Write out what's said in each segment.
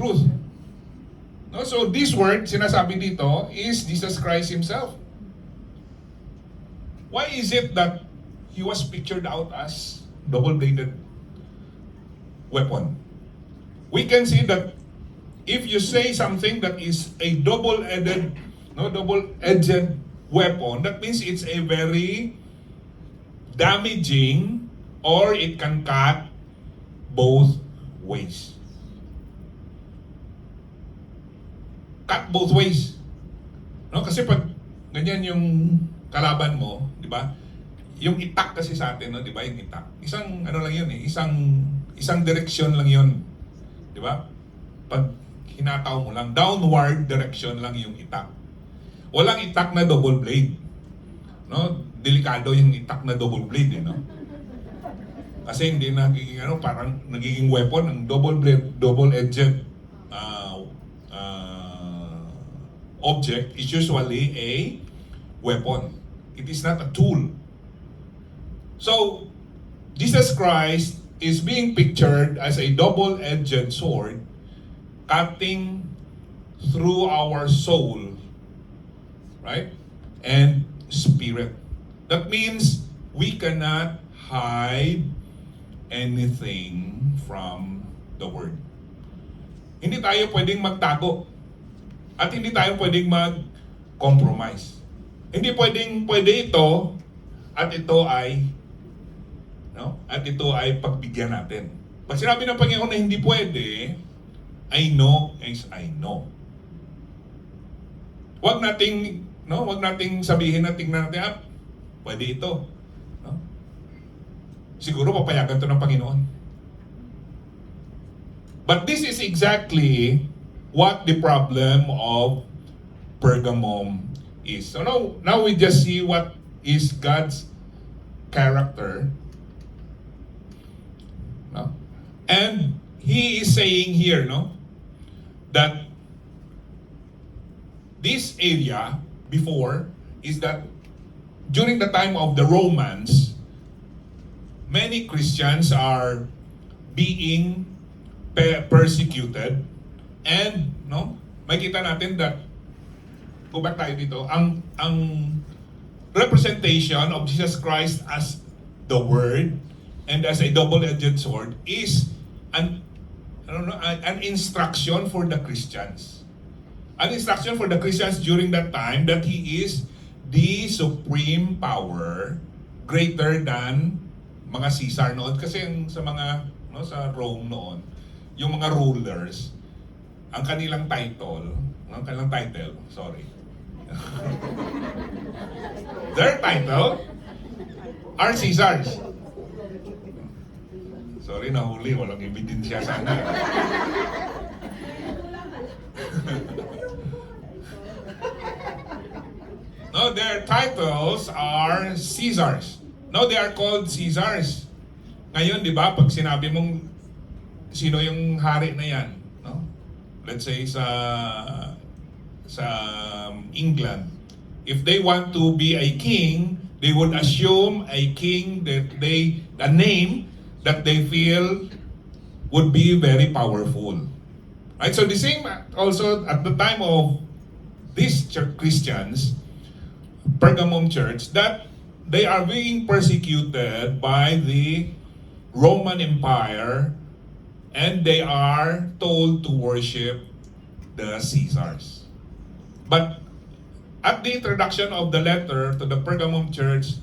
truth. No? So this word, sinasabi dito, is Jesus Christ Himself. Why is it that He was pictured out as double-bladed weapon? We can see that if you say something that is a double-edged weapon, that means it's a very damaging, or it can cut both ways. Cut both ways. No, kasi pag ganyan yung kalaban mo, di ba? Yung itak kasi sa atin, no, di ba? Yung itak. Isang ano lang yun eh, isang direksyon lang yun. Di ba? Pag hinataw mo lang, downward direction lang yung itak. Walang itak na double blade. No? Delikado yung itak na double blade, eh, no? Kasi hindi nagiging parang nagiging weapon ng double-edged object is usually a weapon. It is not a tool. So, Jesus Christ is being pictured as a double-edged sword cutting through our soul, right? And spirit. That means we cannot hide anything from the Word. Hindi tayo pwedeng magtago. At hindi tayo pwedeng mag-compromise. Hindi pwede ito at ito ay pagbigyan natin. Pag sinabi ng Panginoon na hindi pwede, I know is I know. Wag nating sabihin na tingnan natin, pwede ito. No? Siguro papayagan to ng Panginoon. But this is exactly what the problem of Pergamum is. So now we just see what is God's character. No? And He is saying here, that this area before is that during the time of the Romans, many Christians are being persecuted. And makita natin that, go back tayo dito, ang representation of Jesus Christ as the Word and as a double-edged sword is an instruction for the Christians. An instruction for the Christians during that time that He is the supreme power greater than mga Caesar noon. Kasi sa mga sa Rome noon, yung mga rulers, ang kanilang title, their title are Caesars. Sorry, nahuli, walang ebidensya sana. No, their titles are Caesars. No, they are called Caesars. Ngayon, di ba, pag sinabi mong sino yung hari na yan, let's say sa England, if they want to be a king, they would assume a king a name that they feel would be very powerful. Right? So the same also at the time of these Christians, Pergamum church, that they are being persecuted by the Roman Empire, and they are told to worship the Caesars. But at the introduction of the letter to the Pergamum church,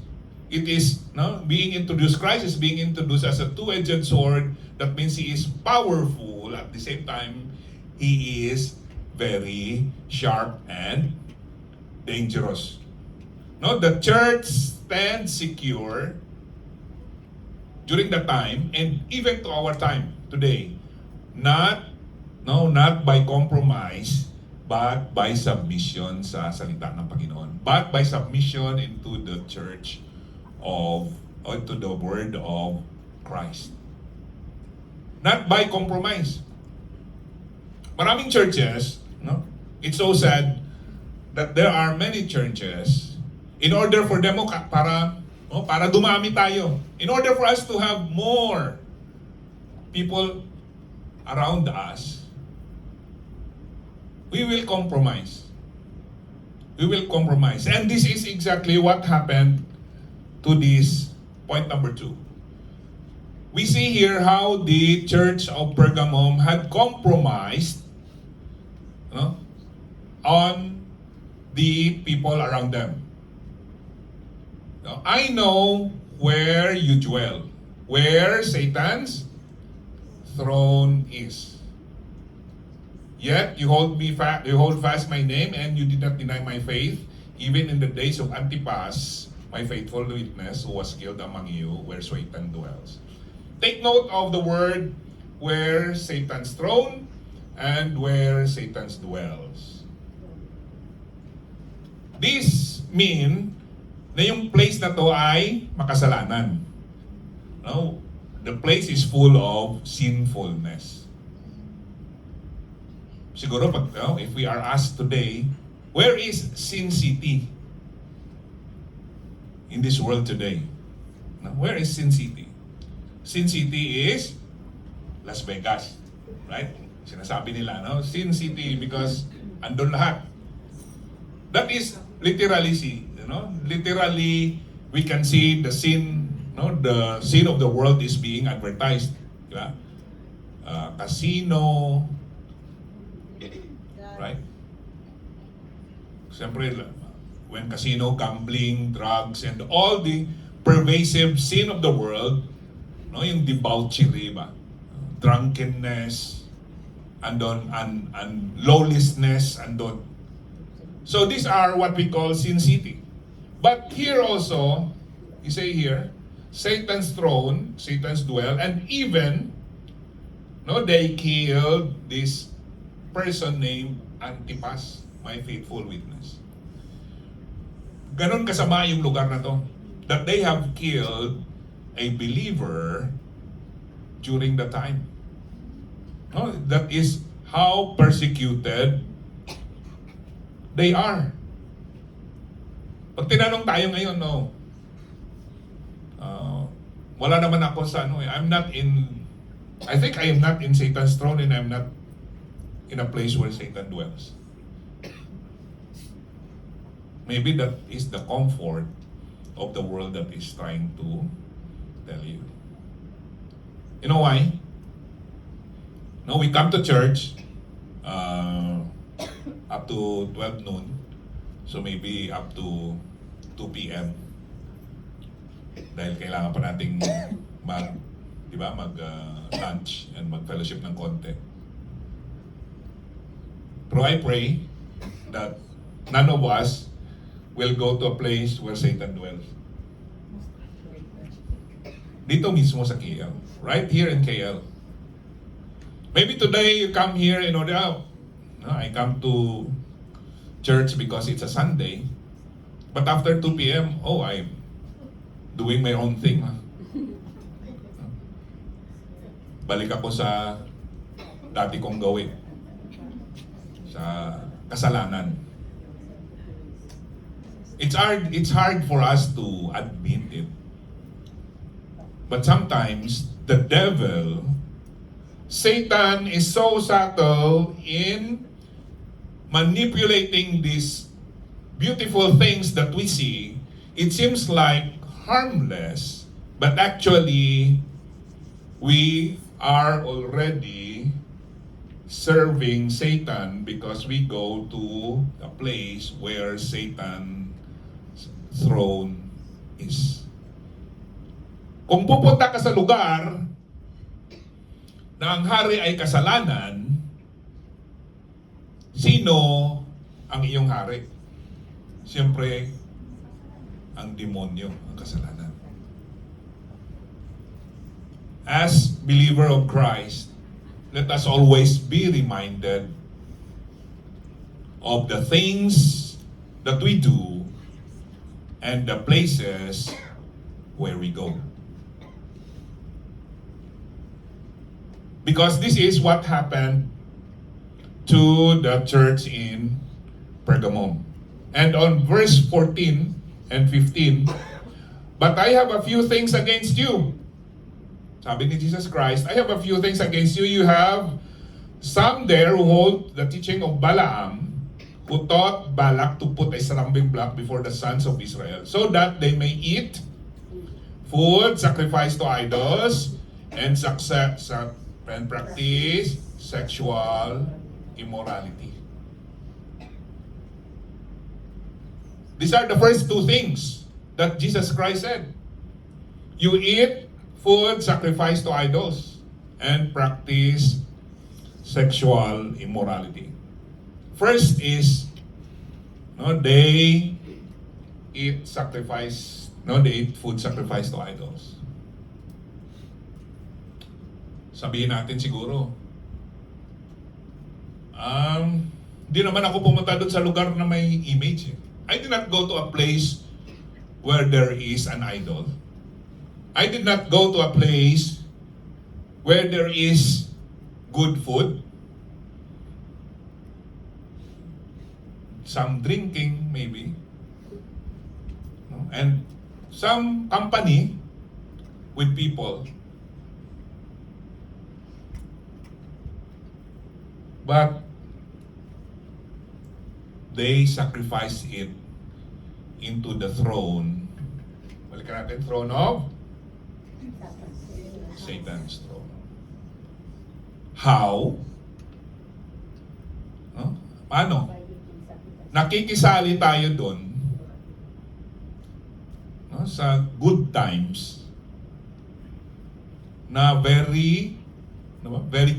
it is being introduced, Christ is being introduced as a two-edged sword. That means He is powerful. At the same time, He is very sharp and dangerous. The church stands secure during that time and even to our time today, not by compromise, but by submission sa salita ng Panginoon, but by submission into the church to the word of Christ. Not by compromise. Maraming churches, it's so sad that there are many churches, in order for them para dumami tayo, in order for us to have more people around us, we will compromise. We will compromise. And this is exactly what happened to this point number 2. We see here how the church of Pergamum had compromised, on the people around them. Now, I know where you dwell, where Satan's throne is. Yet you hold fast my name, and you did not deny my faith, even in the days of Antipas, my faithful witness, who was killed among you, where Satan dwells. Take note of the word where Satan's throne and where Satan's dwells. This mean na yung place na to ay makasalanan. No? The place is full of sinfulness. Siguro if we are asked today, where is Sin City in this world today? No? Where is Sin City? Sin City is Las Vegas, right? Sinasabi nila, no? Sin City because andun lahat. That is literally literally we can see the sin, the sin of the world is being advertised, di ba? Casino, right? Siyempre, when casino, gambling, drugs, and all the pervasive sin of the world, yung debauchery ba? Drunkenness, andon, and lawlessness, andon. So these are what we call Sin City. But here also, you say here, Satan's throne, Satan's dwell, and even, they killed this person named Antipas, my faithful witness. Ganon kasama yung lugar na to, that they have killed a believer during the time. That is how persecuted they are. Pag tinanong tayo ngayon, wala naman ako sa I think I am not in Satan's throne, and I'm not in a place where Satan dwells. Maybe that is the comfort of the world that is trying to tell you. You know why? No, we come to church up to 12 noon, so maybe up to 2 p.m. Dahil kailangan pa nating lunch and mag-fellowship ng konti. Pero I pray that none of us will go to a place where Satan dwells. Dito mismo sa KL. Right here in KL. Maybe today you come here and I come to church because it's a Sunday. But after 2 p.m., I'm doing my own thing. Balik ako sa dati kong gawin. Sa kasalanan. It's hard for us to admit it. But sometimes the devil, Satan is so subtle in manipulating these beautiful things that we see. It seems like harmless, but actually we are already serving Satan because we go to a place where Satan's throne is. Kung pupunta ka sa lugar na ang hari ay kasalanan, sino ang iyong hari? Siyempre, ang demonyo, ang kasalanan. As believer of Christ, let us always be reminded of the things that we do and the places where we go. Because this is what happened to the church in Pergamum. And on verse 14 and 15, but I have a few things against you. Sabi ni Jesus Christ, I have a few things against you. You have some there who hold the teaching of Balaam, who taught Balak to put a stumbling block before the sons of Israel, so that they may eat food sacrificed to idols and and practice sexual immorality. These are the first two things that Jesus Christ said. You eat food sacrificed to idols and practice sexual immorality. First is, no, they eat food sacrificed to idols. Sabihin natin siguro, di naman ako pumunta doon sa lugar na may image. I did not go to a place where there is an idol. I did not go to a place where there is good food. Some drinking, maybe. And some company with people. But they sacrifice it into the throne. Balikan natin, throne of Satan's throne. How? No? Paano? Nakikisali tayo doon, no, sa good times na very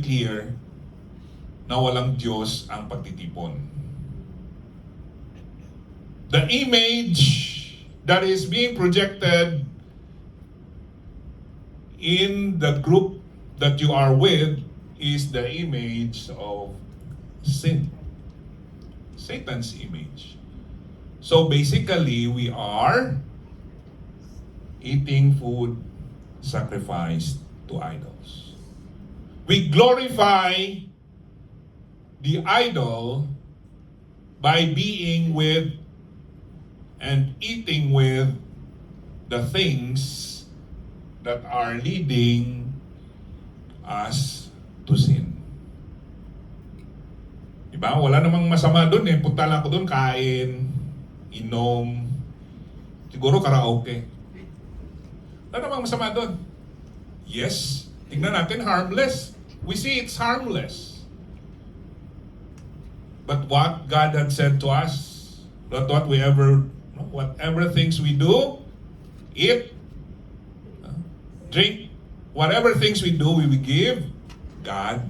clear na walang Diyos ang pagtitipon. The image that is being projected in the group that you are with is the image of sin. Satan's image. So basically, we are eating food sacrificed to idols. We glorify the idol by being with and eating with the things that are leading us to sin. Diba? Wala namang masama doon eh. Punta lang ako doon, kain, inom, siguro karaoke. Wala namang masama doon. Yes, tignan natin, harmless. We see it's harmless. But what God had said to us, that whatever things we do, eat, drink, whatever things we do, we will give God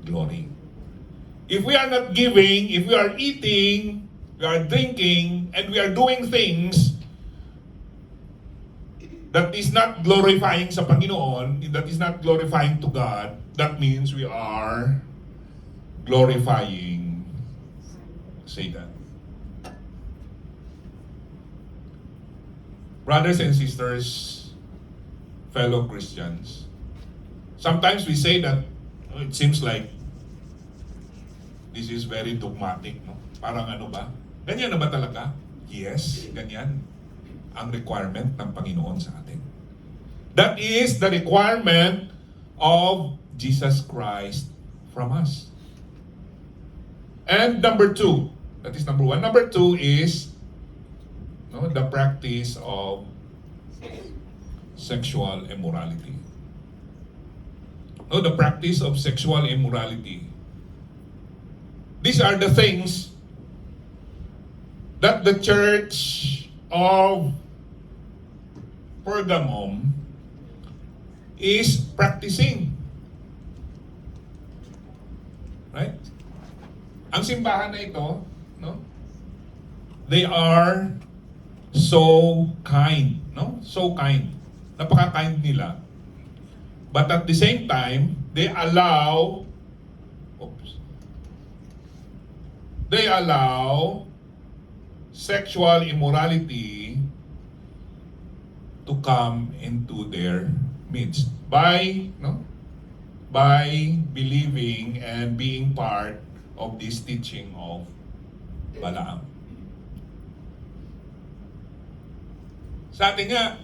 glory. If we are not giving, if we are eating, we are drinking, and we are doing things that is not glorifying sa Panginoon, that is not glorifying to God, that means we are glorifying Satan. Brothers and sisters, fellow Christians, sometimes we say that it seems like this is very dogmatic, no? Parang ano ba? Ganyan na ba talaga? Yes, ganyan ang requirement ng Panginoon sa atin. That is the requirement of Jesus Christ from us. And number two, that is number one. Number two is the practice of sexual immorality. The practice of sexual immorality. These are the things that the church of Pergamum is practicing. Right? Ang simbahan na ito, no? They are so kind, no? So kind. Napaka-kind nila. But at the same time, they allow sexual immorality to come into their midst by believing and being part of this teaching of Balaam. Sa atin nga,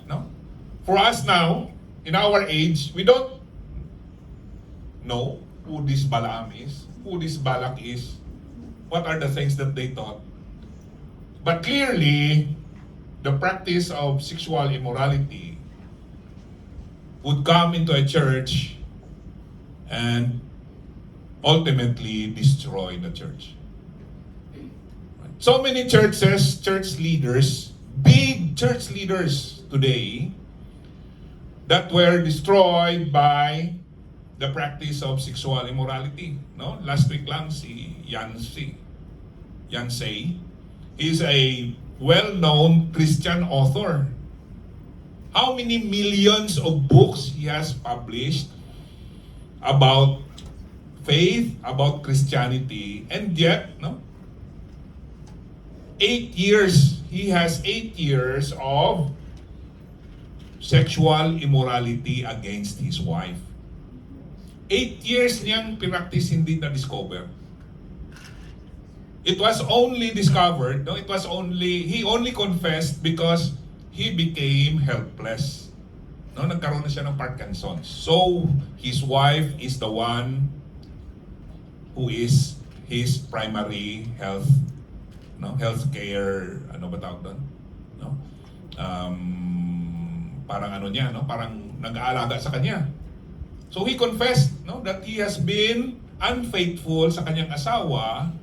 for us now, in our age, we don't know who this Balaam is, who this Balak is, what are the things that they taught. But clearly, the practice of sexual immorality would come into a church and ultimately destroy the church. So many churches, church leaders, big church leaders today that were destroyed by the practice of sexual immorality. No? Last week lang si Yancey. He's a well-known Christian author. How many millions of books he has published about faith, about Christianity, and yet, no? 8 years, he has 8 years of sexual immorality against his wife. 8 years niyang pinractice, hindi na-discover. It was only discovered, no? He only confessed because he became helpless. No, nagkaroon na siya ng Parkinson's. So, his wife is the one who is his primary healthcare, ano ba tawag doon? No? Parang ano niya, no? Parang nag-aalaga sa kanya. So he confessed, no, that he has been unfaithful sa kanyang asawa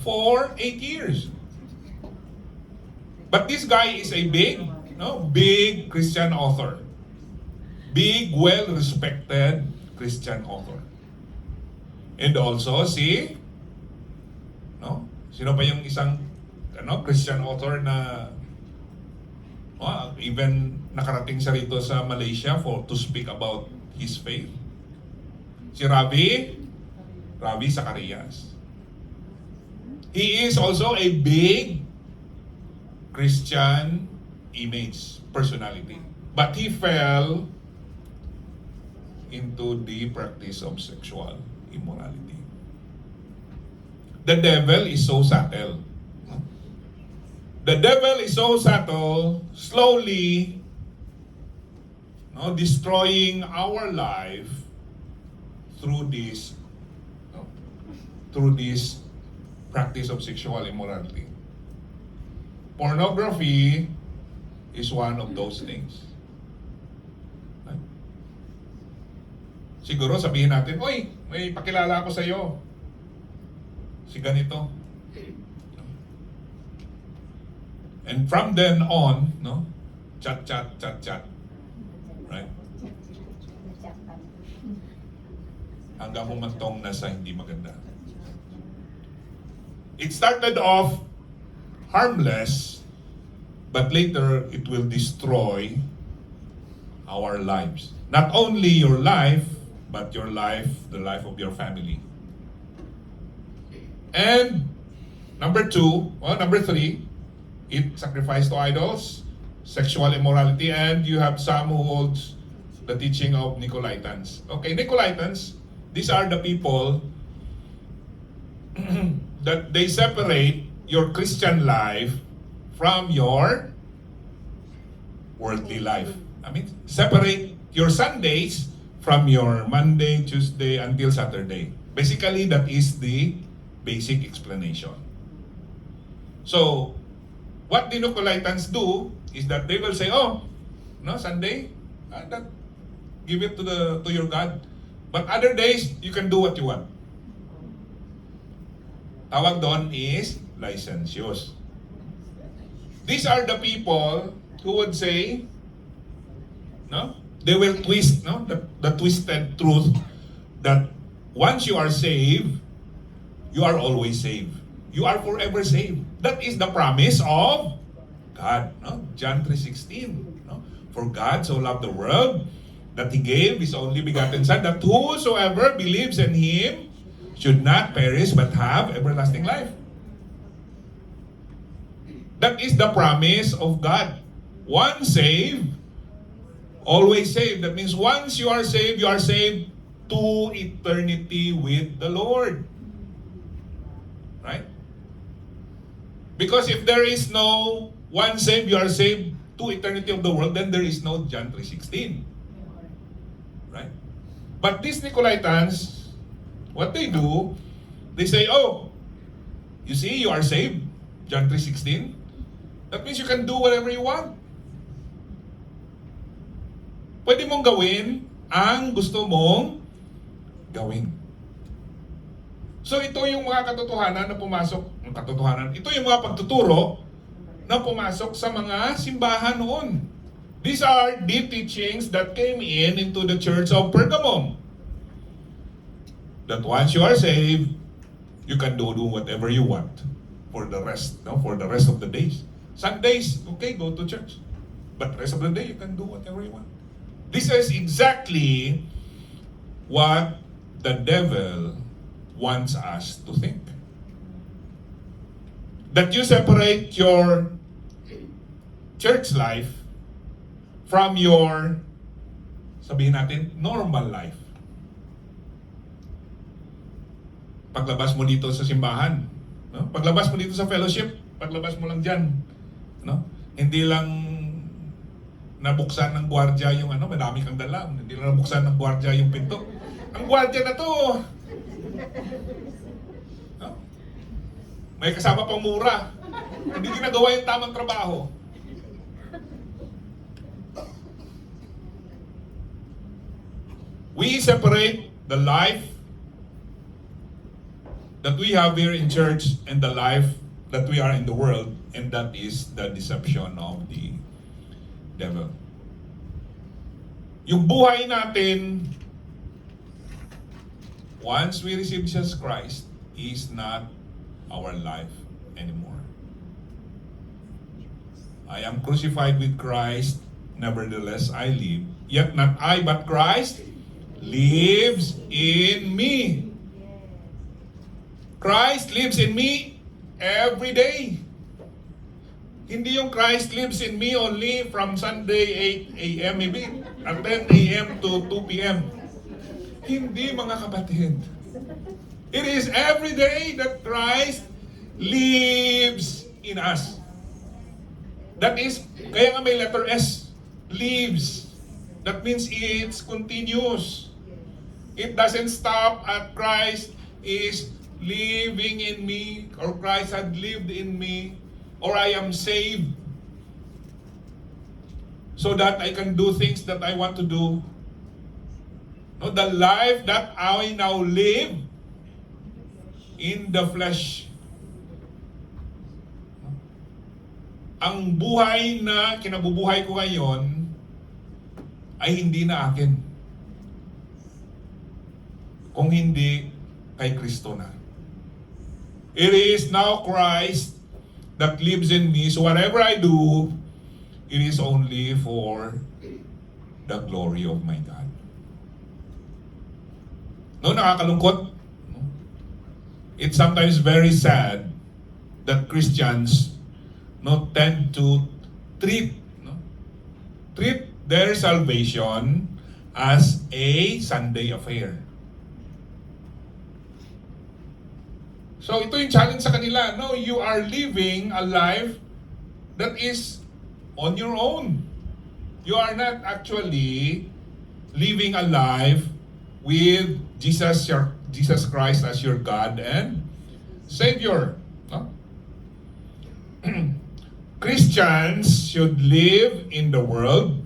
for 8 years. But this guy is a big Christian author. Big, well-respected Christian author. And also sino pa yung isang Christian author na even nakarating siya rito sa Malaysia to speak about his faith? Si Ravi Zacharias. He is also a big Christian personality. But he fell into the practice of sexual immorality. The devil is so subtle. The devil is so subtle, slowly destroying our life through this practice of sexual immorality. Pornography is one of those things. Siguro sabihin natin, "Oy, may pakilala ako sa iyo. Si ganito." And from then on, chat. Right? Hanggang humantong na sa hindi maganda. It started off harmless, but later it will destroy our lives. Not only your life, but your life, the life of your family. And number 3, eat sacrifice to idols, sexual immorality, and you have some who holds the teaching of Nicolaitans. Okay, Nicolaitans, these are the people that they separate your Christian life from your worldly life. I mean, separate your Sundays from your Monday, Tuesday, until Saturday. Basically, that is the basic explanation. So, what the Nicolaitans do is that they will say, Sunday, give it to your God. But other days, you can do what you want. Tawag doon is licentious. These are the people who would say, they will twist, the twisted truth that once you are saved, you are always saved. You are forever saved. That is the promise of God. John 3:16. For God so loved the world that He gave His only begotten Son, that whosoever believes in Him should not perish but have everlasting life. That is the promise of God. Once saved, always saved. That means once you are saved to eternity with the Lord. Right? Because if there is no once saved, you are saved to eternity of the world, then there is no John 3:16. Right? But these Nicolaitans, What they do, they say, oh, you see, you are saved. John 3:16. That means you can do whatever you want. Pwede mong gawin ang gusto mong gawin. So ito yung mga katotohanan na pumasok, ito yung mga pagtuturo na pumasok sa mga simbahan noon. These are the teachings that came into the church of Pergamum. That once you are saved, you can do whatever you want for the rest of the days. Sundays, okay, go to church. But the rest of the day, you can do whatever you want. This is exactly what the devil wants us to think. That you separate your church life from your, sabihin natin, normal life. Paglabas mo dito sa simbahan, no? Paglabas mo dito sa fellowship, paglabas mo lang dyan, no? Hindi lang nabuksan ng gwardiya yung madami kang dala, hindi lang nabuksan ng gwardiya yung pinto. Ang gwardiya na to, no? May kasama pang mura, hindi ginagawa yung tamang trabaho. We separate the life that we have here in church and the life that we are in the world, and that is the deception of the devil. Yung buhay natin, once we receive Jesus Christ, is not our life anymore. I am crucified with Christ, nevertheless I live. Yet not I, but Christ lives in me. Christ lives in me every day. Hindi yung Christ lives in me only from Sunday 8 a.m. maybe at 10 a.m. to 2 p.m. Hindi, mga kapatid. It is every day that Christ lives in us. That is, kaya nga may letter S, lives. That means it's continuous. It doesn't stop at Christ is living in me, or Christ had lived in me, or I am saved so that I can do things that I want to do. No, the life that I now live in the flesh. Ang buhay na kinabubuhay ko ngayon ay hindi na akin. Kung hindi kay Kristo na. It is now Christ that lives in me. So whatever I do, it is only for the glory of my God. No, nakakalungkot. It's sometimes very sad that Christians tend to treat their salvation as a Sunday affair. So ito yung challenge sa kanila. No, you are living a life that is on your own. You are not actually living a life with Jesus Christ as your God and Savior. No? Christians should live in the world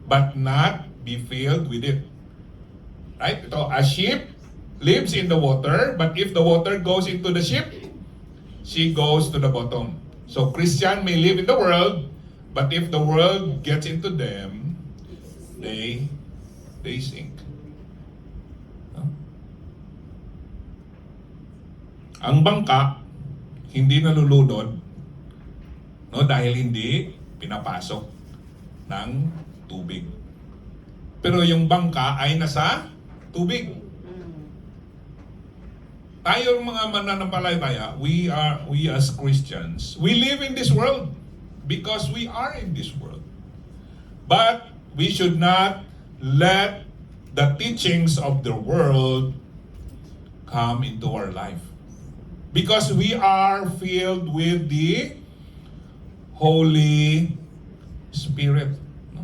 but not be filled with it. Right? Ito, a sheep lives in the water, but if the water goes into the ship, she goes to the bottom. So Christian may live in the world, but if the world gets into them, they sink. Ang bangka hindi nalulunod, dahil hindi pinapasok ng tubig. Pero yung bangka ay nasa tubig. Tayo mga mananampalataya, we as Christians, we live in this world because we are in this world. But we should not let the teachings of the world come into our life. Because we are filled with the Holy Spirit.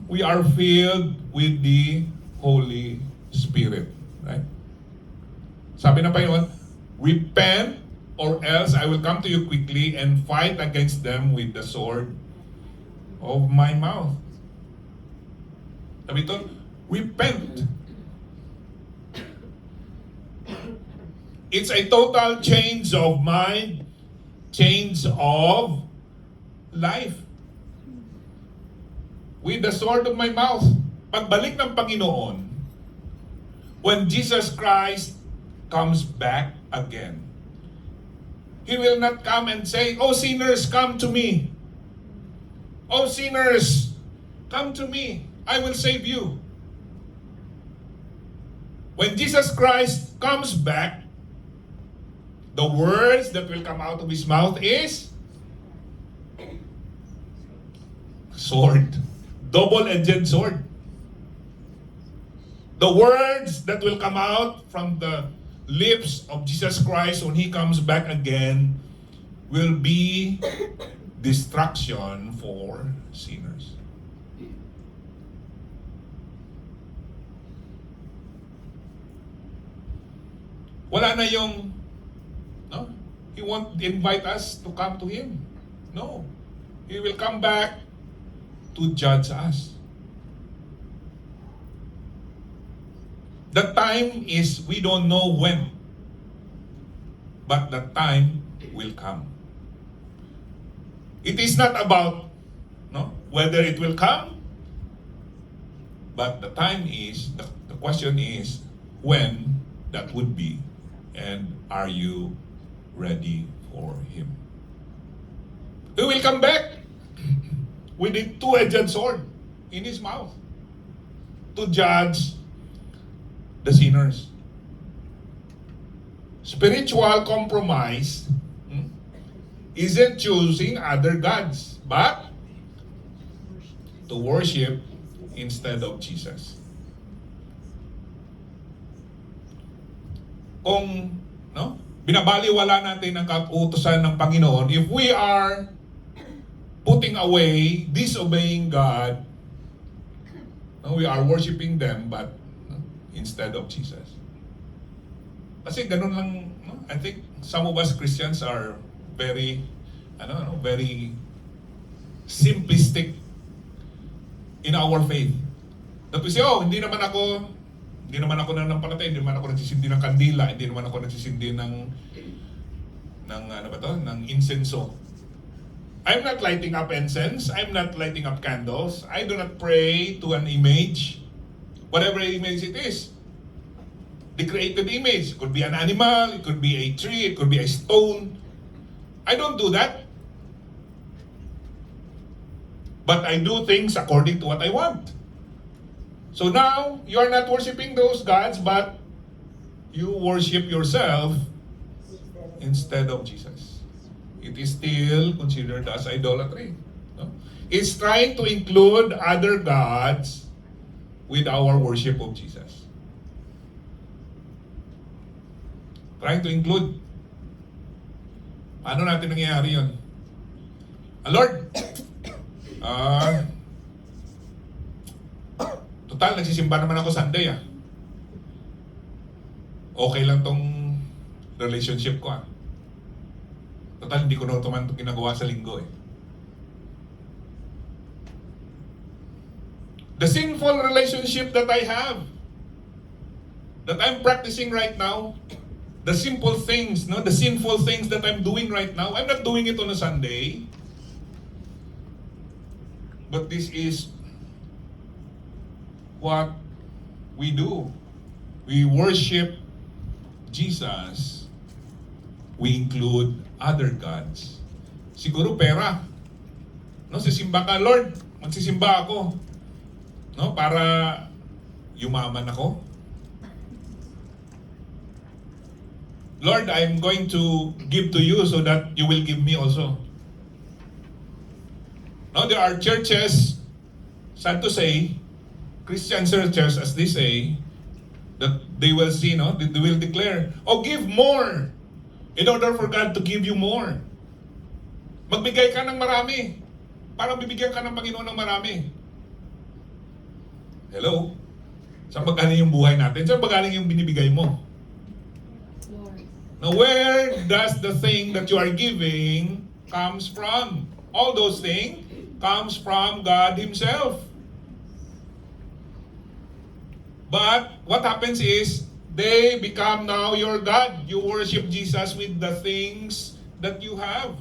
We are filled with the Holy Spirit, right? Sabi ng Panginoon, repent or else I will come to you quickly and fight against them with the sword of my mouth. Sabi ito, repent. It's a total change of mind, change of life. With the sword of my mouth. Pagbalik ng Panginoon, when Jesus Christ comes back again, He will not come and say, "Oh sinners, come to me. Oh sinners, come to me. I will save you." When Jesus Christ comes back, the words that will come out of His mouth is sword. Double-edged sword. The words that will come out from the lips of Jesus Christ when He comes back again will be destruction for sinners. Wala na yung, no? He won't invite us to come to Him. No. He will come back to judge us. The time is, we don't know when, but the time will come. It is not about, no, whether it will come, but the time is, the question is, when that would be, and are you ready for Him? He will come back with a two-edged sword in His mouth to judge the sinners. Spiritual compromise isn't choosing other gods, but to worship instead of Jesus. Kung, no, binabaliwala natin ang kautusan ng Panginoon, if we are putting away, disobeying God, no, we are worshiping them, but no, instead of Jesus. Kasi ganun lang, no? I think some of us Christians are very, very simplistic in our faith. That we say, oh, hindi naman ako nanampalataya, hindi naman ako nagsisindi ng kandila, hindi naman ako nagsisindi ng insenso. I'm not lighting up incense, I'm not lighting up candles, I do not pray to an image, whatever image it is. The created image, it could be an animal, it could be a tree, it could be a stone. I don't do that. But I do things according to what I want. So now, you are not worshiping those gods, but you worship yourself instead of Jesus. It is still considered as idolatry. No? It's trying to include other gods with our worship of Jesus. Trying to include. Paano natin nangyayari yun? Lord, total, nagsisimba naman ako Sunday Okay lang tong relationship ko Total, hindi ko na naman ito ginagawa sa linggo The sinful relationship that I have, that I'm practicing right now, the simple things, no, the sinful things that I'm doing right now, I'm not doing it on a Sunday. But this is what we do. We worship Jesus. We include other gods. Siguro pera. No, sisimba ka, Lord. Magsisimba ako. No, para yumaman ako. Lord, I'm going to give to you so that you will give me also. Now, there are churches, sad to say, Christian churches, as they say, that they will see, no? They will declare, oh, give more in order for God to give you more. Magbigay ka ng marami para bibigyan ka ng Panginoon ng marami. Hello? Saan ba galing yung buhay natin? Saan ba galing yung binibigay mo? Now, where does the thing that you are giving comes from? All those things comes from God Himself. But what happens is, they become now your God. You worship Jesus with the things that you have,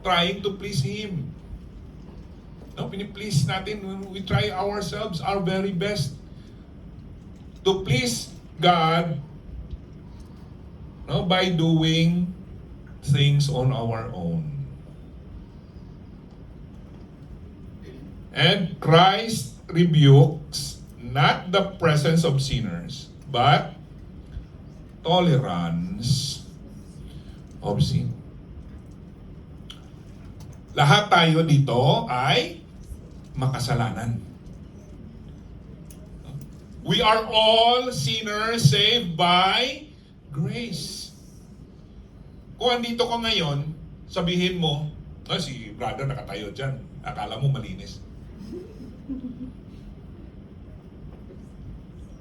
trying to please Him. No, pini-please natin, we try ourselves, our very best to please God, no, by doing things on our own. And Christ rebukes not the presence of sinners, but tolerance of sin. Lahat tayo dito ay makasalanan. We are all sinners saved by grace. Kung andito ka ngayon, sabihin mo, si brother nakatayo dyan, akala mo malinis.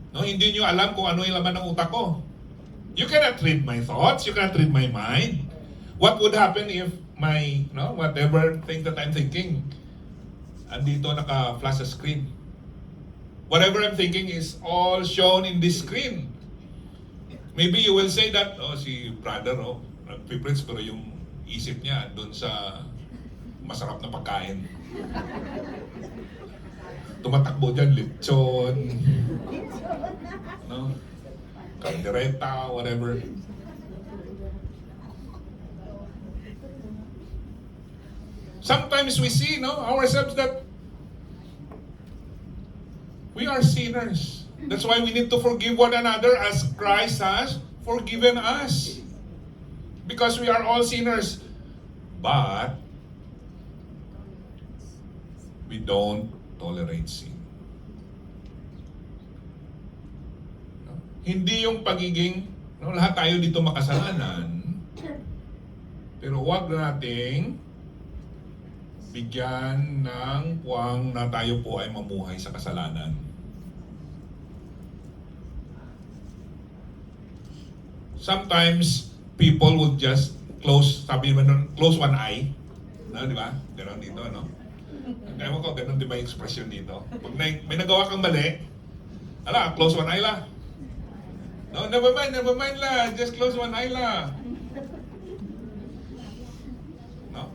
No, hindi nyo alam kung ano yung laman ng utak ko. You cannot read my thoughts, you cannot read my mind. What would happen if my, whatever thing that I'm thinking, andito naka-flash sa screen. Whatever I'm thinking is all shown in this screen. Maybe you will say that, si brother, nag-preach pero yung isip niya doon sa masarap na pagkain. Tumatakbo dyan, lechon, no? Kaldereta, whatever. Sometimes we see, ourselves that we are sinners. That's why we need to forgive one another as Christ has forgiven us. Because we are all sinners. But we don't tolerate sin. Hindi yung pagiging, lahat tayo dito makasalanan, pero wag nating bigyan ng puwang na tayo po ay mamuhay sa kasalanan. Sometimes, people would just sabi mo nun, close one eye. Di ba? Ganon dito, Ewan ko, ganon di ba yung expression dito? Pag may nagawa kang mali, close one eye la. No, never mind la. Just close one eye la. No?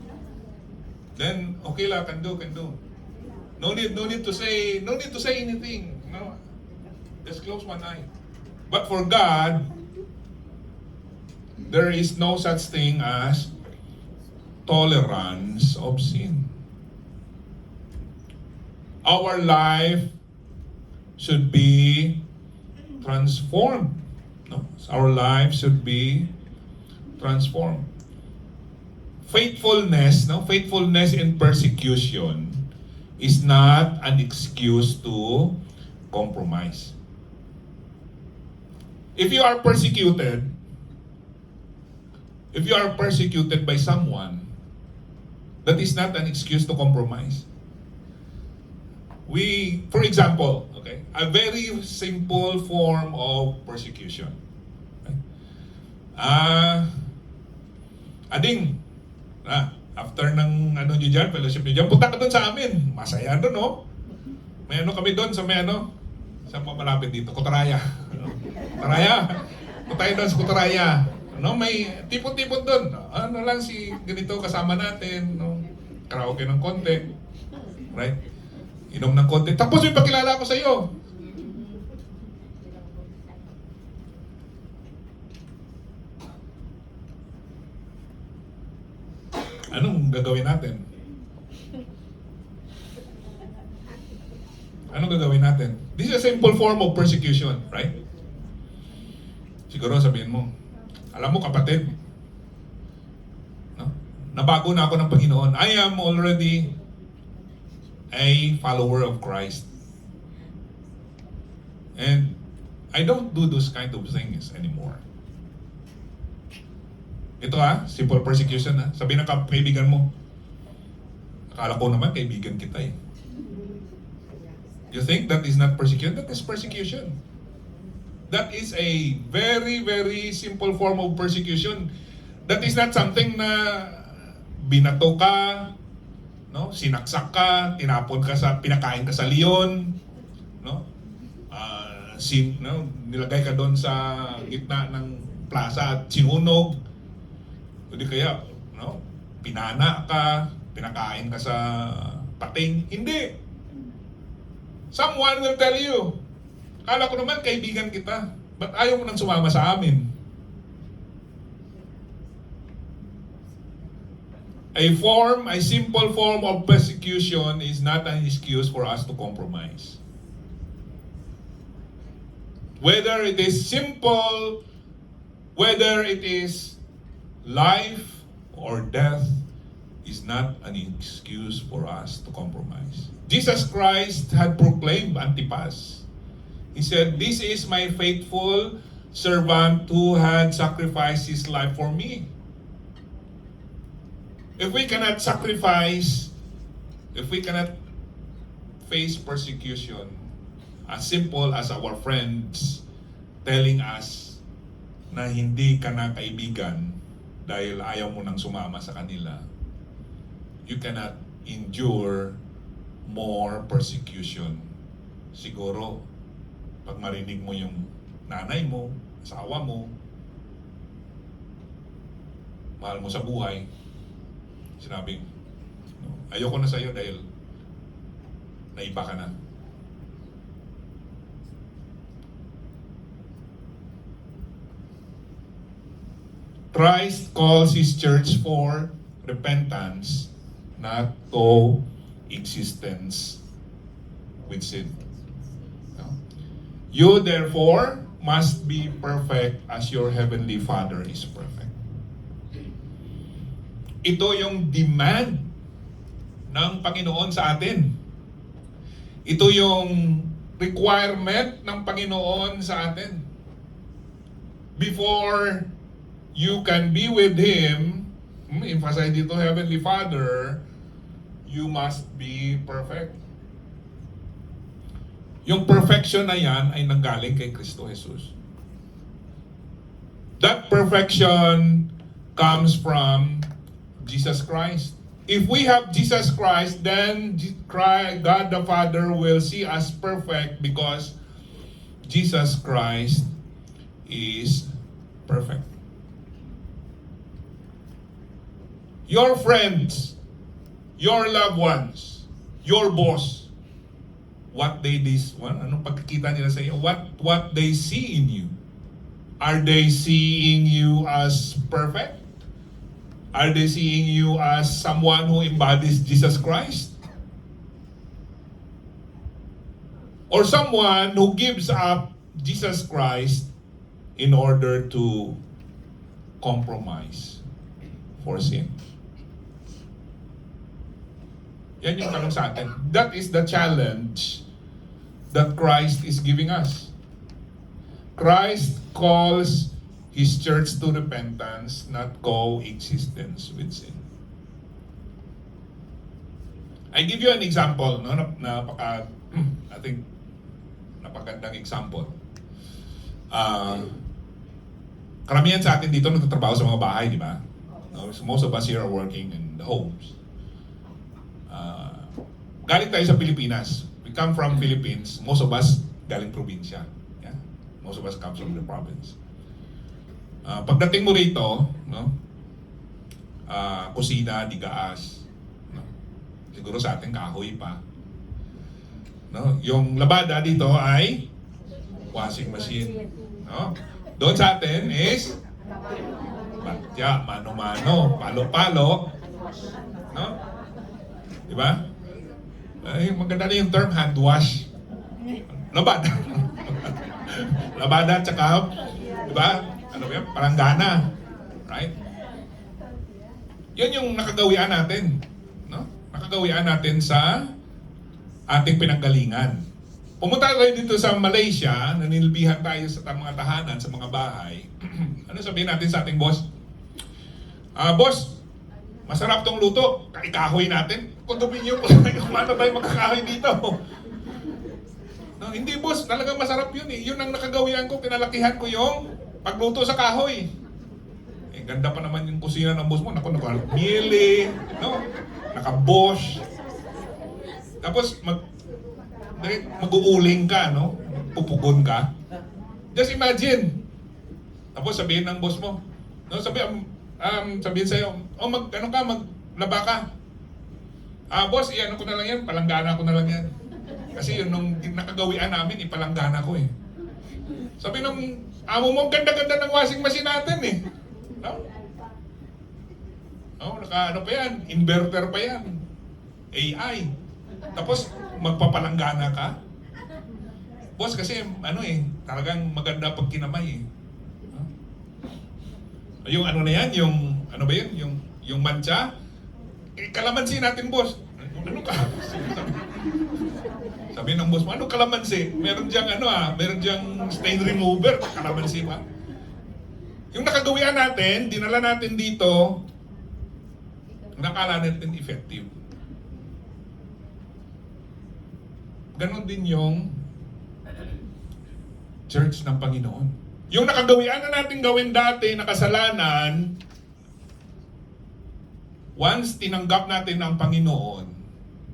Then, okay la, can do. No need to say anything. No? Just close one eye. But for God, there is no such thing as tolerance of sin. Our life should be transformed. Our life should be transformed. Faithfulness in persecution is not an excuse to compromise. If you are persecuted by someone, that is not an excuse to compromise. For example, a very simple form of persecution. Ading, after ng nyo dyan, fellowship nyo dyan, punta ka doon sa amin. Masaya doon, May kami doon sa sa malapit dito, Kutaraya. Kutaraya. Punta tayo doon sa Kutaraya. May tipon-tipon doon. Lang si ganito kasama natin, karaoke ng konti. Right? Inom ng konti. Tapos may pakilala ko sa iyo. Anong gagawin natin? This is a simple form of persecution, right? Siguro sabihin mo, alam mo kapatid, nabago na ako ng Panginoon. I am already a follower of Christ. And I don't do those kind of things anymore. Ito simple persecution Sabi ng kaibigan mo, akala ko naman kaibigan kita You think that is not persecution? That is persecution. That is a very, very simple form of persecution. That is not something na binato ka, no? Sinaksak ka, tinapon ka sa, pinakain ka sa leon, no? No? Nilagay ka doon sa gitna ng plaza at sinunog. Hindi kaya, no? Pinana ka, pinakain ka sa pating. Hindi. Someone will tell you, kala ko naman kaibigan kita, ba't ayaw mo nang sumama sa amin? A simple form of persecution is not an excuse for us to compromise. Whether it is simple, whether it is life or death, is not an excuse for us to compromise. Jesus Christ had proclaimed Antipas. He said, "This is my faithful servant who had sacrificed his life for me." If we cannot sacrifice, if we cannot face persecution, as simple as our friends telling us na hindi ka na kaibigan dahil ayaw mo nang sumama sa kanila, you cannot endure more persecution. Siguro, pag marinig mo yung nanay mo, asawa mo, mahal mo sa buhay, sinabing, no, ayoko na sa'yo dahil naiba ka na. Christ calls His church for repentance, not coexistence with sin. No? You therefore must be perfect as your heavenly Father is perfect. Ito yung demand ng Panginoon sa atin. Ito yung requirement ng Panginoon sa atin. Before you can be with Him, emphasize dito Heavenly Father, you must be perfect. Yung perfection na yan ay nanggaling kay Kristo Jesus. That perfection comes from Jesus Christ. If we have Jesus Christ, then God the Father will see us perfect because Jesus Christ is perfect. Your friends, your loved ones, your boss, anong pagkikita nila sa iyo? What they see in you? Are they seeing you as perfect? Are they seeing you as someone who embodies Jesus Christ? Or someone who gives up Jesus Christ in order to compromise for sin? Yan yung tanong sa atin. That is the challenge that Christ is giving us. Christ calls His church to repentance, not coexistence with sin. I give you an example, no? I think, napagandang example. Karamihan sa atin dito nagtatrabaho sa mga bahay, di ba? No? Most of us here are working in the homes. Galing tayo sa Pilipinas. We come from Philippines. Most of us galing probinsya. Yeah? Most of us come from the province. Pagdating mo rito, no? Kusina, digaas, no? Siguro sa atin kahoy pa. No? Yung labada dito ay washing machine. No? Doon sa atin is batya, mano-mano, palo-palo. No? Di ba? Ay, maganda na yung term, hand wash. Labada. Labada, tsaka, di ba? Ano ba yan? Palanggana. Right? Yun yung nakagawian natin. No? Nakagawian natin sa ating pinanggalingan. Pumunta tayo dito sa Malaysia, nanilbihan tayo sa mga tahanan, sa mga bahay. Ano sabihin natin sa ating boss? Boss, masarap tong luto. Kahoy natin. Kondominium po tayo. Paano tayo magkakahoy dito? No, Hindi boss, talagang masarap yun eh. Yun ang nakagawian ko, pinalakihan ko yung pagluto sa kahoy. Eh, ganda pa naman yung kusina ng boss mo. Naku, naka-miele, no? Naka-bosch. Tapos, mag-uuling ka, no? Pupugon ka. Just imagine. Tapos sabihin ng boss mo, no? Sabihin sa'yo, maglaba ka. Boss, iyan ko na lang yan, palanggana ko na lang yan. Kasi yun, nung nakagawian namin, ipalanggana ko eh. Sabi ng amo mo, ganda-ganda ng washing machine natin eh. No? Ano pa yan? Inverter pa yan. AI. Tapos, magpapalanggana ka? Boss, kasi talagang maganda pag kinamay eh. Yung ano na yan, ano ba yun? Yung mancha? Kalamansi natin, boss. Ano ka? Sabi ng boss mo, ano kalamansi? Meron diyang stain remover, kalamansi pa. Yung nakagawian natin, dinala natin dito, nakala natin effective. Ganon din yung church ng Panginoon. Yung nakagawian na natin gawin dati na kasalanan, once tinanggap natin ang Panginoon,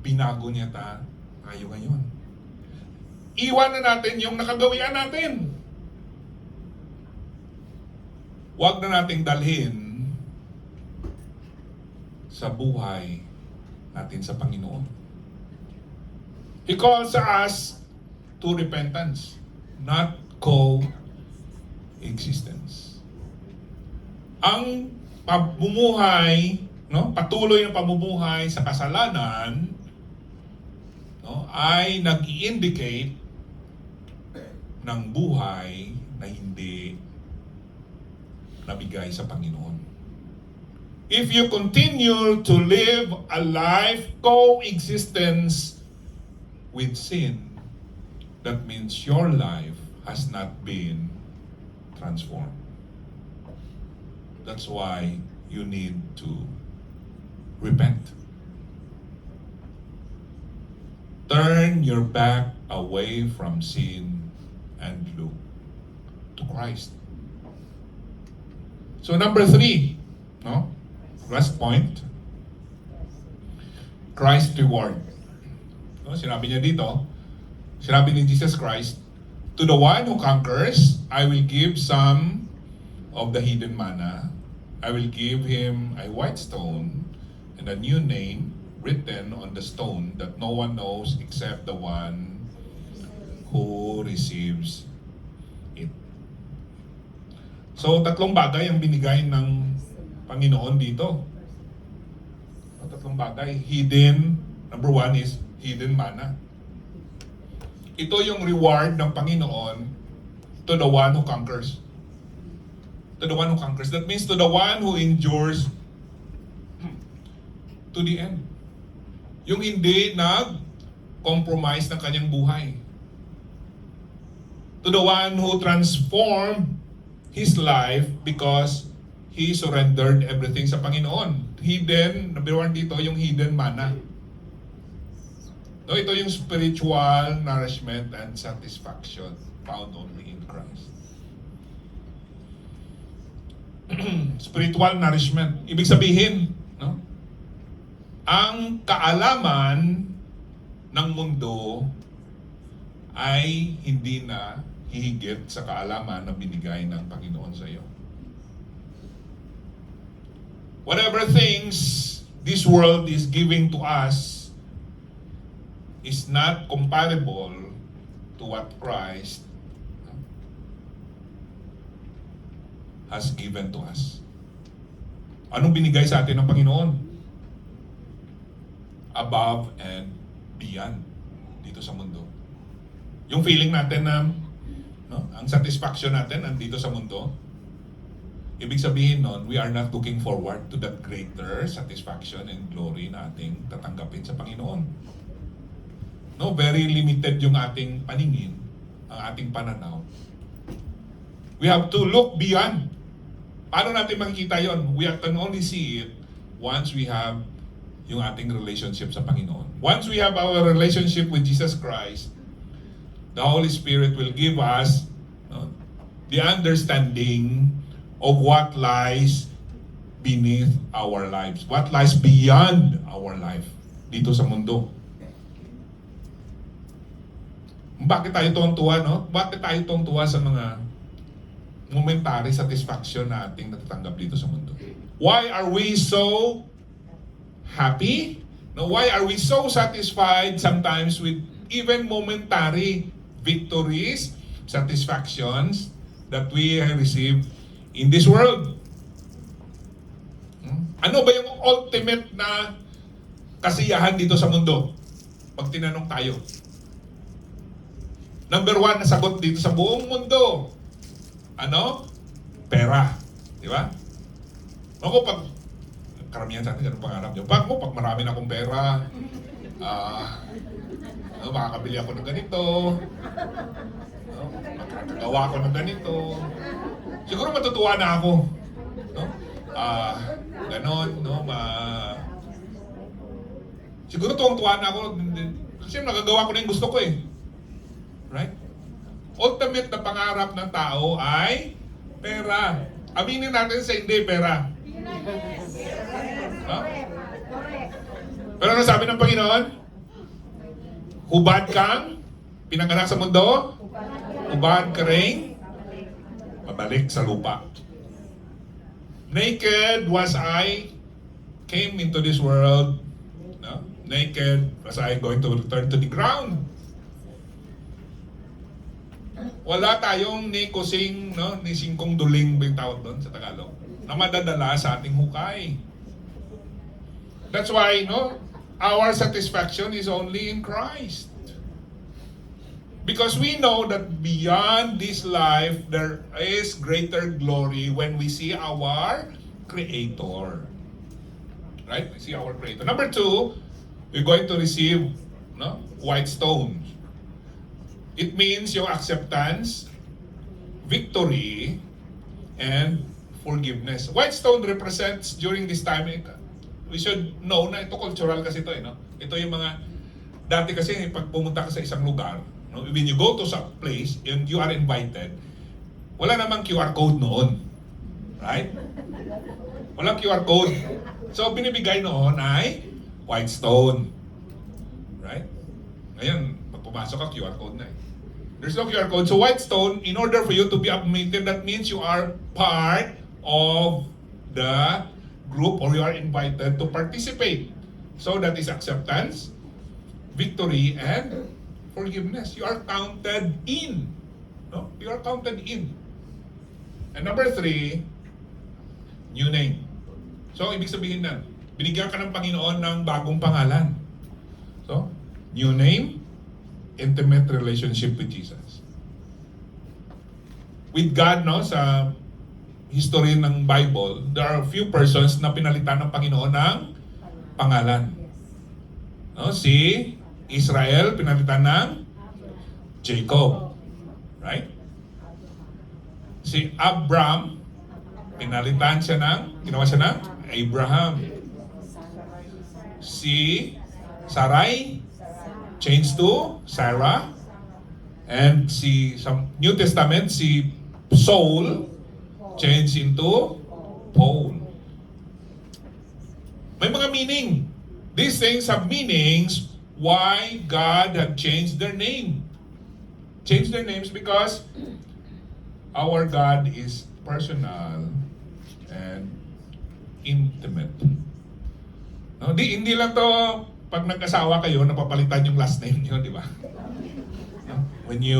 binago niya tayo ngayon. Iwan na natin yung nakagawian natin. Huwag na nating dalhin sa buhay natin sa Panginoon. He calls us to repentance, not co-existence. Ang pamumuhay, patuloy na pamumuhay sa kasalanan, ay nag-i-indicate ng buhay na hindi nabigay sa Panginoon. If you continue to live a life coexistence with sin, that means your life has not been transformed. That's why you need to repent. Turn your back away from sin and look to Christ. So number 3, last point, Christ reward. Sinabi niya dito, sinabi ni Jesus Christ, to the one who conquers, I will give some of the hidden manna. I will give him a white stone and a new name written on the stone that no one knows except the one who receives it. So, tatlong bagay ang binigay ng Panginoon dito. Tatlong bagay. Hidden, number 1 is hidden manna. Ito yung reward ng Panginoon to the one who conquers. To the one who conquers. That means to the one who endures to the end. Yung hindi nag-compromise ng kanyang buhay. To the one who transformed his life because he surrendered everything sa Panginoon. Hidden, number 1 dito, yung hidden manna. Ito yung spiritual nourishment and satisfaction found only in Christ. Spiritual nourishment. Ibig sabihin, ang kaalaman ng mundo ay hindi na hihigit sa kaalaman na binigay ng Panginoon sa iyo. Whatever things this world is giving to us is not comparable to what Christ has given to us. Anong binigay sa atin ng Panginoon? Above and beyond dito sa mundo. Yung feeling natin na ang satisfaction natin andito sa mundo, ibig sabihin nun, we are not looking forward to that greater satisfaction and glory na ating tatanggapin sa Panginoon. Very limited yung ating paningin, ang ating pananaw. We have to look beyond. Paano natin makikita yon? We can only see it once we have yung ating relationship sa Panginoon. Once we have our relationship with Jesus Christ, the Holy Spirit will give us the understanding of what lies beneath our lives, what lies beyond our life dito sa mundo. Bakit tayo tuwang-tuwa, no? Bakit tayo tuwang-tuwa sa mga momentary satisfaction na ating natatanggap dito sa mundo? Why are we so happy? No, why are we so satisfied sometimes with even momentary victories, satisfactions that we receive in this world? Ano ba yung ultimate na kasiyahan dito sa mundo? Pag tinanong tayo. Number one na sagot dito sa buong mundo. Ano? Pera. Di ba? Ako pag, karamihan sa atin, ganun pangarap nyo. Pag marami na akong pera, makakabili ako ng ganito, makakagawa ako ng ganito, siguro matutuwa na ako. No? Ganon, no? Siguro tuwang-tuwa na ako, kasi nagagawa ko na yung gusto ko eh. Right? Ultimate na pangarap ng tao ay pera. Aminin natin sa hindi pera. Huh? Pero ano sabi ng Panginoon? Hubad kang pinanganak sa mundo, hubad ka rin pabalik sa lupa. Naked was I, came into this world, no? Naked was I going to return to the ground. Wala tayong ni kusing, no, ni singkong duling ba yung tawag doon sa Tagalog, na madadala sa ating hukay. That's why, no, our satisfaction is only in Christ. Because we know that beyond this life, there is greater glory when we see our Creator. Right? We see our Creator. Number two, we're going to receive, no, white stones. It means yung acceptance, victory, and forgiveness. White stone represents during this time, we should know na ito cultural kasi ito, no? Ito yung mga, dati kasi pag pumunta ka sa isang lugar, no? When you go to some place and you are invited, wala namang QR code noon. Right? Walang QR code. So binibigay noon ay white stone. Right? Ngayon, pag pumasok ka, QR code na eh. There's no QR code. So white stone, in order for you to be admitted, that means you are part of the group or you are invited to participate. So that is acceptance, victory, and forgiveness. You are counted in. No? You are counted in. And number three, new name. So ibig sabihin na, binigyan ka ng Panginoon ng bagong pangalan. So, new name, intimate relationship with Jesus. With God, no, sa history ng Bible, there are a few persons na pinalitan ng Panginoon ng pangalan. No, si Israel pinalitan ng Jacob. Right? Si Abram pinalitan siya ng, ginawa siya ng Abraham. Si Sarai changed to Sarah, and sa New Testament si Saul changed into Paul. May mga meaning. These things have meanings why God had changed their name. Changed their names because our God is personal and intimate. No, hindi lang to pag nag-asawa kayo, napapalitan yung last name niyo, di ba? When you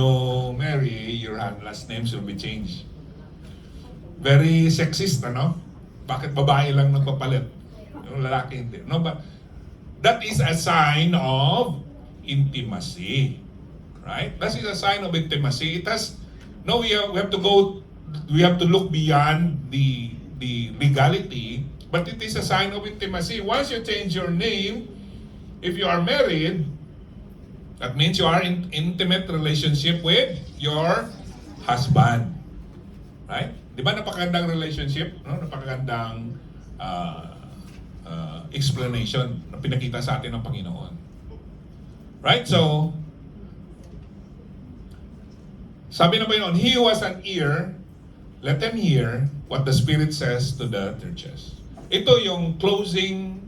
marry, your last names will be changed. Very sexist, ano? Bakit babae lang nagpapalit? Yung lalaki hindi. No, but that is a sign of intimacy. Right? That is a sign of intimacy. It has, no, we have to look beyond the legality, but it is a sign of intimacy. Once you change your name, if you are married, that means you are in intimate relationship with your husband. Right? Di ba napakagandang relationship? No? Napakagandang explanation na pinakita sa atin ng Panginoon. Right? So, Sabi na ba yun, he who has an ear, let them hear what the Spirit says to the churches. Ito yung closing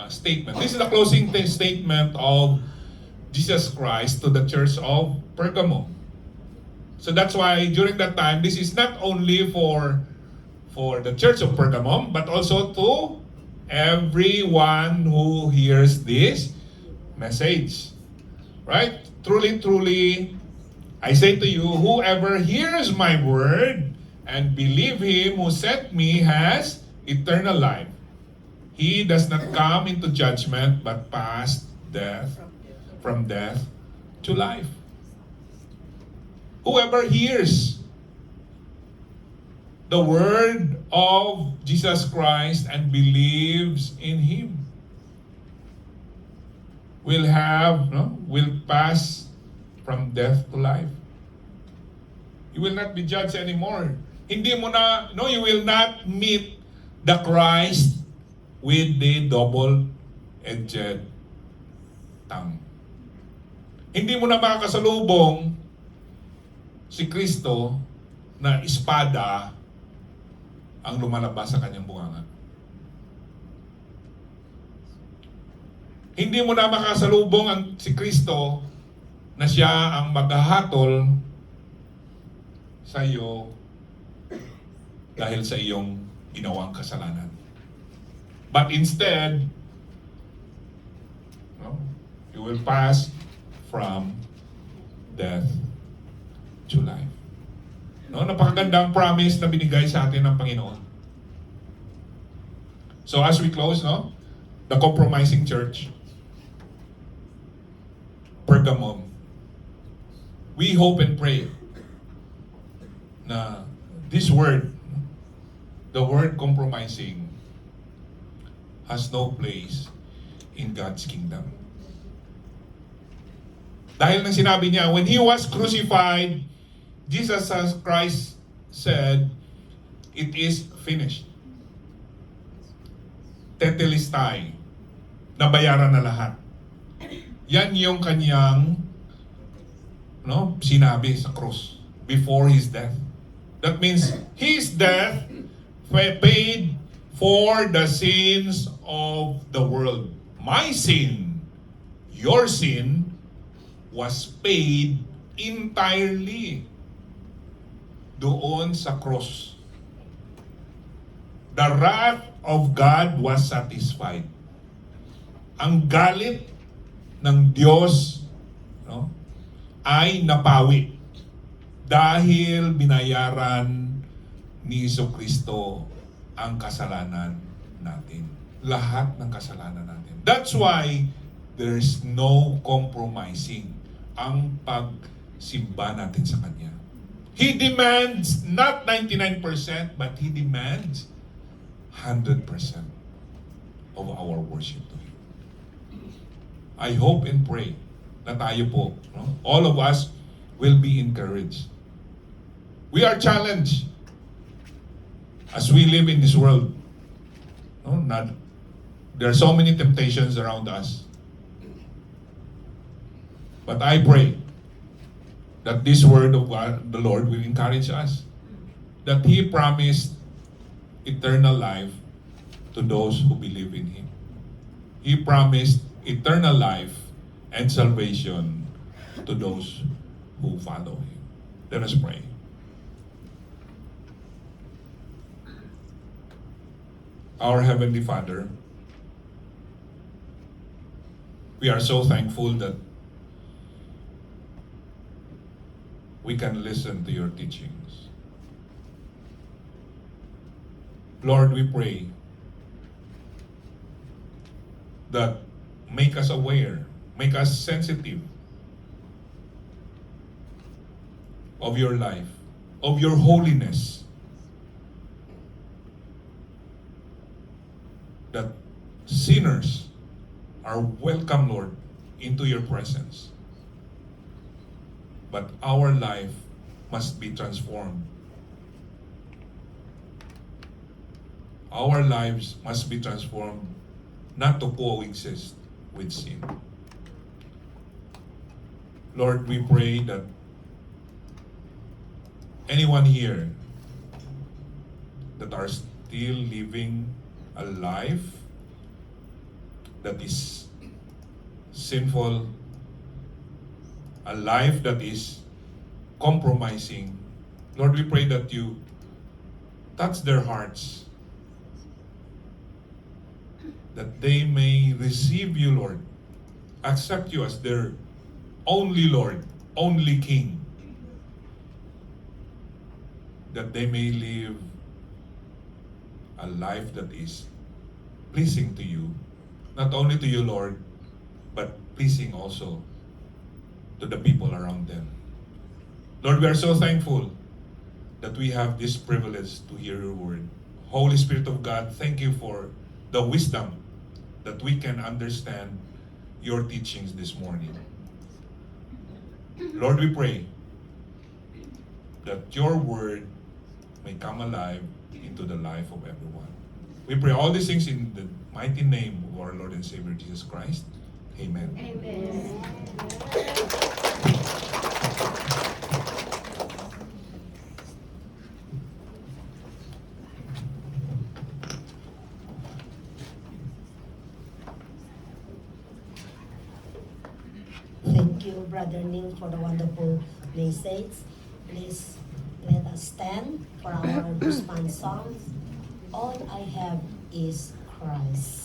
statement. This is the closing statement of Jesus Christ to the church of Pergamum. So that's why during that time, this is not only for the church of Pergamum, but also to everyone who hears this message. Right? Truly, truly, I say to you, whoever hears my word and believe him who sent me has eternal life. He does not come into judgment, but passed from death to life. Whoever hears the word of Jesus Christ and believes in him will pass from death to life. You will not be judged anymore. You will not meet the Christ with the double-edged tongue. Hindi mo na makakasalubong si Kristo na espada ang lumalabas sa kanyang bunganga. Hindi mo na makasalubong si Kristo na siya ang maghahatol sa iyo dahil sa iyong ginawang kasalanan. But instead, you will pass from death to life. Napakagandang promise na binigay sa atin ng Panginoon. So as we close, the compromising church, Pergamum, we hope and pray na this word, the word compromising, has no place in God's kingdom. Dahil nang sinabi niya, when He was crucified, Jesus Christ said, it is finished. Tetelestai, nabayaran na lahat. Yan yung kanyang sinabi sa krus before His death. That means His death paid for the sins of the world. My sin, your sin, was paid entirely doon sa cross. The wrath of God was satisfied. Ang galit ng Diyos ay napawi dahil binayaran ni Jesucristo ang kasalanan natin. Lahat ng kasalanan natin. That's why there's no compromising ang pagsimba natin sa Kanya. He demands not 99%, but He demands 100% of our worship to Him. I hope and pray na tayo po, all of us will be encouraged. We are challenged as we live in this world. There are so many temptations around us. But I pray that this word of God, the Lord, will encourage us. That He promised eternal life to those who believe in Him. He promised eternal life and salvation to those who follow Him. Let us pray. Our Heavenly Father, we are so thankful that we can listen to your teachings. Lord, we pray that make us aware, make us sensitive of your life, of your holiness, that sinners are welcome, Lord, into your presence. But our life must be transformed. Our lives must be transformed not to coexist with sin. Lord, we pray that anyone here that are still living a life that is sinful, a life that is compromising, Lord, we pray that you touch their hearts, that they may receive you, Lord, accept you as their only Lord, only King, that they may live a life that is pleasing to you, not only to you, Lord, but pleasing also to the people around them. Lord, we are so thankful that we have this privilege to hear your word. Holy Spirit of God, thank you for the wisdom that we can understand your teachings this morning. Lord, we pray that your word may come alive into the life of everyone. We pray all these things in the mighty name of our Lord and Savior Jesus Christ. Amen. Amen. Thank you, Brother Neil, for the wonderful message. Please let us stand for our response songs. All I have is Christ.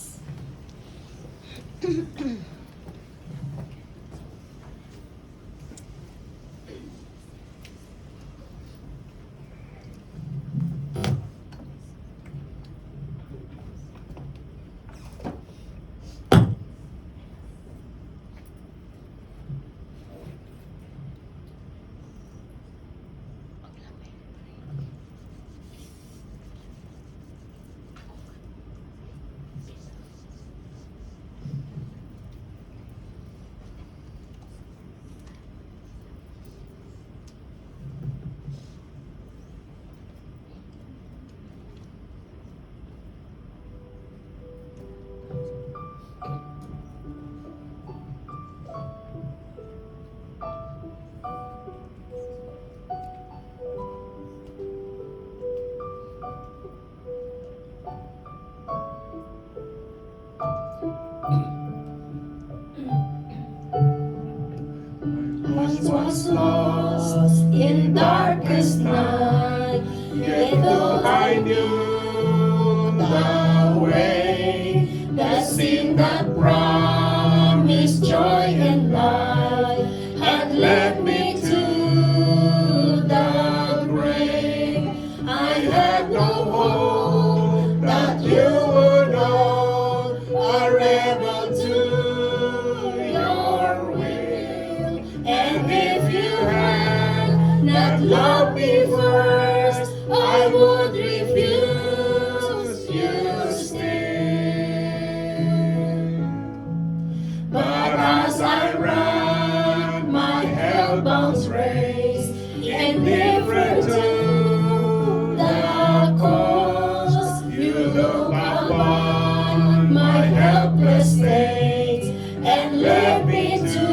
Was lost in darkest night, yet though I knew the way, the sin that promised joy and life had led me to the grave. I had no hope that you would know, a rebel to your will. And if you had not loved me first, I would refuse you still. But as I ran my hell-bound race, indifferent to the cause, you look upon my helpless state and led me to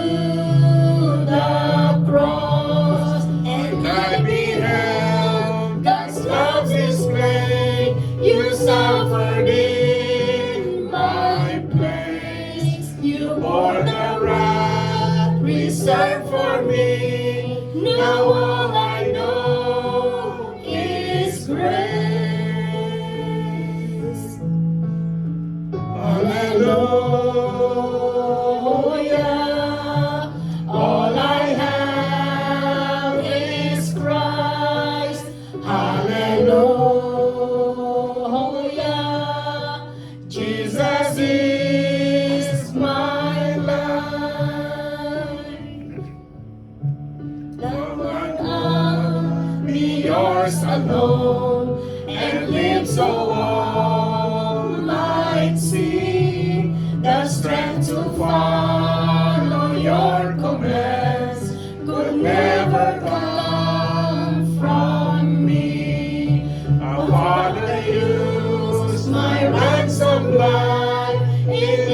the cross. And I beheld God's love displayed. You suffered in my place. You bore the wrath reserved for me. Now all I know is grace. Hallelujah. All I have is Christ. Hallelujah. Jesus is my life. Lord, I'll be yours alone and live so all might see the strength to follow your commands could never come from me. A Father used my ransom life in